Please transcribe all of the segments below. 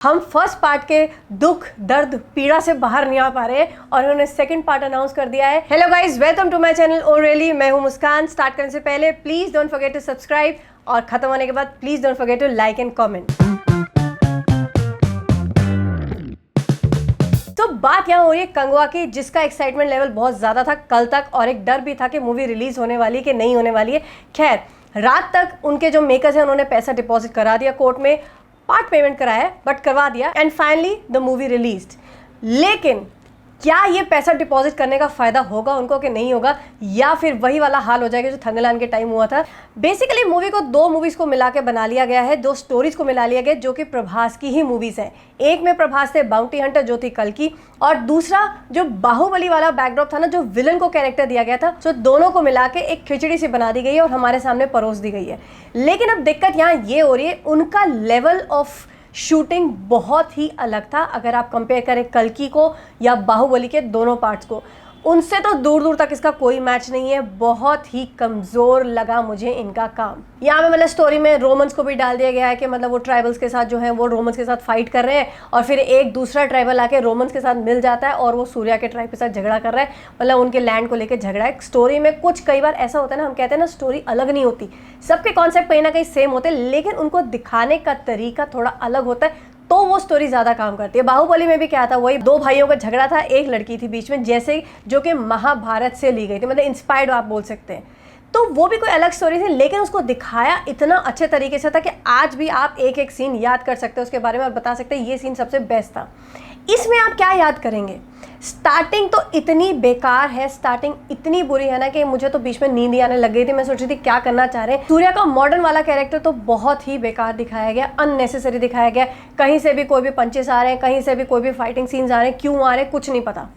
हम first part के दुख दर्द पीड़ा से बाहर नहीं आ पा रहे और उन्होंने सेकंड पार्ट अनाउंस कर दिया है। Hello guys, welcome to my channel ओरेली। मैं हूं मुस्कान। स्टार्ट करने से पहले please don't forget to subscribe और खत्म होने के बाद please don't forget to like and comment. तो बात यहाँ हो रही है कंगवा की, जिसका एक्साइटमेंट लेवल बहुत ज्यादा था कल तक, और एक डर भी था कि मूवी रिलीज होने वाली है कि नहीं होने वाली है। खैर, रात तक उनके जो मेकर्स हैं उन्होंने पैसा डिपॉजिट करा दिया कोर्ट में, पार्ट पेमेंट कराया बट करवा दिया, and finally the movie released. लेकिन क्या ये पैसा डिपॉजिट करने का फायदा होगा उनको कि नहीं होगा, या फिर वही वाला हाल हो जाएगा जो थंगलान के टाइम हुआ था। बेसिकली मूवी को दो मूवीज को मिला के बना लिया गया है, दो स्टोरीज को मिला लिया गया जो कि प्रभास की ही मूवीज हैं। एक में प्रभास थे बाउंटी हंटर जो थी कल की, और दूसरा जो बाहुबली वाला बैकड्रॉप था ना, जो विलन को कैरेक्टर दिया गया था, तो दोनों को मिला के एक खिचड़ी सी बना दी गई है और हमारे सामने परोस दी गई है। लेकिन अब दिक्कत यहाँ ये हो रही है, उनका लेवल ऑफ शूटिंग बहुत ही अलग था। अगर आप कंपेयर करें कल्कि को या बाहुबली के दोनों पार्ट्स को, उनसे तो दूर दूर तक इसका कोई मैच नहीं है। बहुत ही कमज़ोर लगा मुझे इनका काम। यहाँ पे मतलब स्टोरी में रोमन्स को भी डाल दिया गया है कि मतलब वो ट्राइबल्स के साथ जो है वो रोमन्स के साथ फाइट कर रहे हैं, और फिर एक दूसरा ट्राइबल आके रोमन्स के साथ मिल जाता है और वो सूर्या के ट्राइब के साथ झगड़ा कर रहा है, मतलब उनके लैंड को लेकर झगड़ा है। स्टोरी में कुछ कई बार ऐसा होता है ना, हम कहते हैं ना स्टोरी अलग नहीं होती, सबके कॉन्सेप्ट कहीं ना कहीं सेम होते हैं, लेकिन उनको दिखाने का तरीका थोड़ा अलग होता है, तो वो स्टोरी ज़्यादा काम करती है। बाहुबली में भी क्या था, वही दो भाइयों का झगड़ा था, एक लड़की थी बीच में, जैसे जो कि महाभारत से ली गई थी, मतलब इंस्पायर्ड आप बोल सकते हैं। तो वो भी कोई अलग स्टोरी थी, लेकिन उसको दिखाया इतना अच्छे तरीके से था कि आज भी आप एक एक सीन याद कर सकते हो उसके बारे में और बता सकते हैं ये सीन सबसे बेस्ट था। इसमें आप क्या याद करेंगे? स्टार्टिंग तो इतनी बेकार है, स्टार्टिंग इतनी बुरी है ना कि मुझे तो बीच में नींद ही आने लग गई थी। मैं सोच रही थी क्या करना चाह रहे हैं। सूर्या का मॉडर्न वाला कैरेक्टर तो बहुत ही बेकार दिखाया गया, अननेसेसरी दिखाया गया। कहीं से भी कोई भी पंचेस आ रहे हैं, कहीं से भी कोई भी फाइटिंग सीन्स आ रहे हैं, क्यों आ रहे हैं कुछ नहीं पता।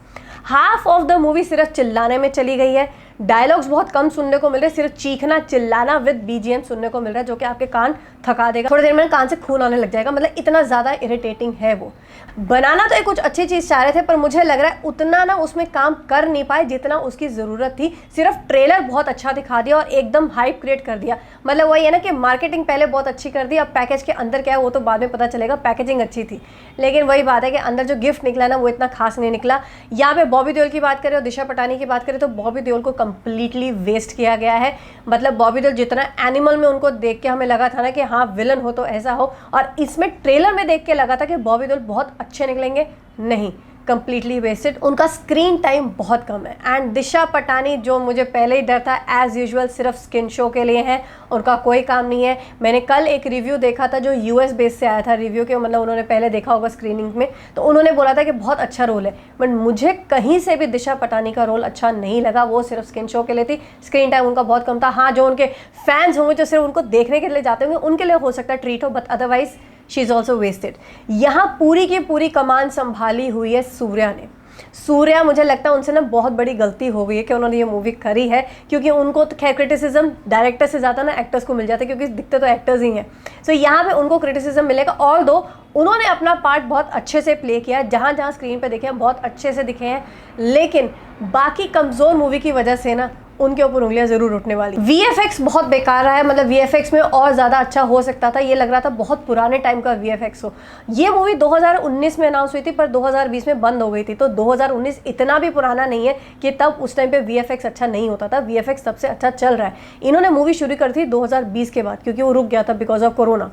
हाफ ऑफ द मूवी सिर्फ चिल्लाने में चली गई है। डायलॉग्स बहुत कम सुनने को मिल रहे, सिर्फ चीखना चिल्लाना विद बीजीएम सुनने को मिल रहा है, जो कि आपके कान थका देगा। थोड़ी देर में कान से खून आने लग जाएगा, मतलब इतना ज़्यादा इरिटेटिंग है वो। बनाना तो एक कुछ अच्छी चीज़ चाह रहे थे, पर मुझे लग रहा है उतना ना उसमें काम कर नहीं पाए जितना उसकी ज़रूरत थी। सिर्फ ट्रेलर बहुत अच्छा दिखा दिया और एकदम हाइप क्रिएट कर दिया। मतलब वही है ना कि मार्केटिंग पहले बहुत अच्छी कर दी, अब पैकेज के अंदर क्या है वो तो बाद में पता चलेगा। पैकेजिंग अच्छी थी, लेकिन वही बात है कि अंदर जो गिफ्ट निकला ना वो इतना खास नहीं निकला। यहाँ पे बॉबी देओल की बात करें और दिशा पटानी की बात करें तो बॉबी देओल को कंप्लीटली वेस्ट किया गया है। मतलब बॉबी देओल जितना एनिमल में उनको देख के हमें लगा था ना कि हाँ विलन हो तो ऐसा हो, और इसमें ट्रेलर में देख के लगा था कि बॉबी देओल बहुत अच्छे निकलेंगे, नहीं, कंप्लीटली वेस्टेड। उनका स्क्रीन टाइम बहुत कम है। एंड दिशा पटानी, जो मुझे पहले ही डर था, एज यूजुअल सिर्फ स्किन शो के लिए हैं, उनका कोई काम नहीं है। मैंने कल एक रिव्यू देखा था जो यूएस बेस से आया था रिव्यू के, मतलब उन्होंने पहले देखा होगा स्क्रीनिंग में, तो उन्होंने बोला था कि बहुत अच्छा रोल है, बट मुझे कहीं से भी दिशा पटानी का रोल अच्छा नहीं लगा। वो सिर्फ स्किन शो के लिए थी, स्क्रीन टाइम उनका बहुत कम था। हाँ, जो उनके फैंस होंगे जो सिर्फ उनको देखने के लिए जाते होंगे उनके लिए हो सकता है ट्रीट हो, but otherwise she is also wasted. यहाँ पूरी की पूरी कमान संभाली हुई है सूर्या ने। सूर्या, मुझे लगता है उनसे ना बहुत बड़ी गलती हो गई है कि उन्होंने ये मूवी करी है, क्योंकि उनको तो खैर क्रिटिसिज्म डायरेक्टर से ज़्यादा ना एक्टर्स को मिल जाता है, क्योंकि दिखते तो एक्टर्स ही हैं। सो यहाँ पे उनको क्रिटिसिज्म मिलेगा, और दो उन्होंने अपना पार्ट बहुत अच्छे से प्ले किया है, जहाँ जहाँ स्क्रीन पे दिखे हैं बहुत अच्छे से दिखे हैं, लेकिन बाकी कमज़ोर मूवी की वजह से ना उनके ऊपर उंगलियां जरूर उठने वाली। VFX बहुत बेकार रहा है, मतलब VFX में और ज़्यादा अच्छा हो सकता था। ये लग रहा था बहुत पुराने टाइम का VFX हो। ये मूवी 2019 में अनाउंस हुई थी, पर 2020 में बंद हो गई थी, तो 2019 इतना भी पुराना नहीं है कि तब उस टाइम पे VFX अच्छा नहीं होता था। VFX सबसे अच्छा चल रहा है। इन्होंने मूवी शुरू कर थी 2020 के बाद, क्योंकि वो रुक गया था बिकॉज ऑफ कोरोना।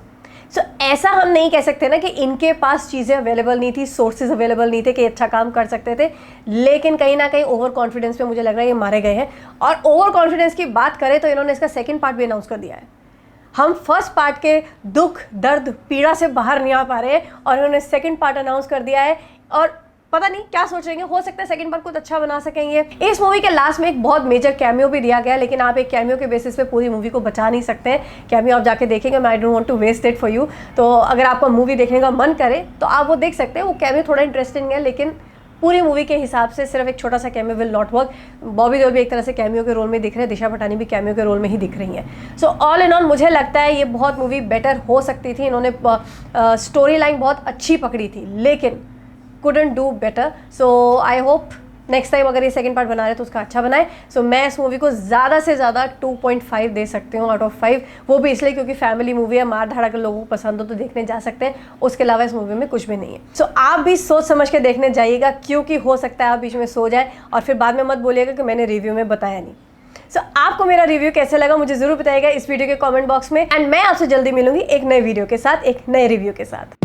सो ऐसा हम नहीं कह सकते ना कि इनके पास चीज़ें अवेलेबल नहीं थी, सोर्सेज अवेलेबल नहीं थे कि अच्छा काम कर सकते थे, लेकिन कहीं ना कहीं ओवर कॉन्फिडेंस पे मुझे लग रहा है ये मारे गए हैं। और ओवर कॉन्फिडेंस की बात करें तो इन्होंने इसका सेकंड पार्ट भी अनाउंस कर दिया है। हम फर्स्ट पार्ट के दुख दर्द पीड़ा से बाहर नहीं आ पा रहे हैं और इन्होंने सेकंड पार्ट अनाउंस कर दिया है, और पता नहीं क्या सोच रहे हैं। हो सकता है सेकंड पार्ट कुछ अच्छा बना सकेंगे। इस मूवी के लास्ट में एक बहुत मेजर कैमियो भी दिया गया है, लेकिन आप एक कैमियो के बेसिस पे पूरी मूवी को बचा नहीं सकते हैं। कैमियो आप जाके देखेंगे, मैं I don't want to waste it for you. तो अगर आपको मूवी देखने का मन करे तो आप वो देख सकते हैं। वो कैमियो थोड़ा इंटरेस्टिंग है, लेकिन पूरी मूवी के हिसाब से सिर्फ एक छोटा सा cameo will not work. Bobby Deol भी एक तरह से कैमियो के रोल में दिख रहे हैं, दिशा पटानी भी कैमियो के रोल में ही दिख रही हैं। सो ऑल इन ऑल मुझे लगता है ये बहुत मूवी बेटर हो सकती थी। इन्होंने स्टोरी लाइन बहुत अच्छी पकड़ी थी, लेकिन couldn't do better. So I hope next time अगर ये सेकंड पार्ट बना रहे तो उसका अच्छा बनाए। सो मैं इस मूवी को ज़्यादा से ज़्यादा 2.5 दे सकती हूँ आउट ऑफ 5। वो भी इसलिए क्योंकि फैमिली मूवी है, मार धाड़ अगर लोगों को पसंद हो तो देखने जा सकते हैं, उसके अलावा इस मूवी में कुछ भी नहीं है। सो आप भी सोच समझ के देखने जाइएगा, क्योंकि हो सकता है आप बीच में सो जाए और फिर बाद में मत बोलिएगा कि मैंने रिव्यू में बताया नहीं। सो आपको मेरा रिव्यू कैसे लगा मुझे ज़रूर बताइएगा इस वीडियो के कमेंट बॉक्स में, एंड मैं आपसे जल्दी मिलूंगी एक नए वीडियो के साथ, एक नए रिव्यू के साथ।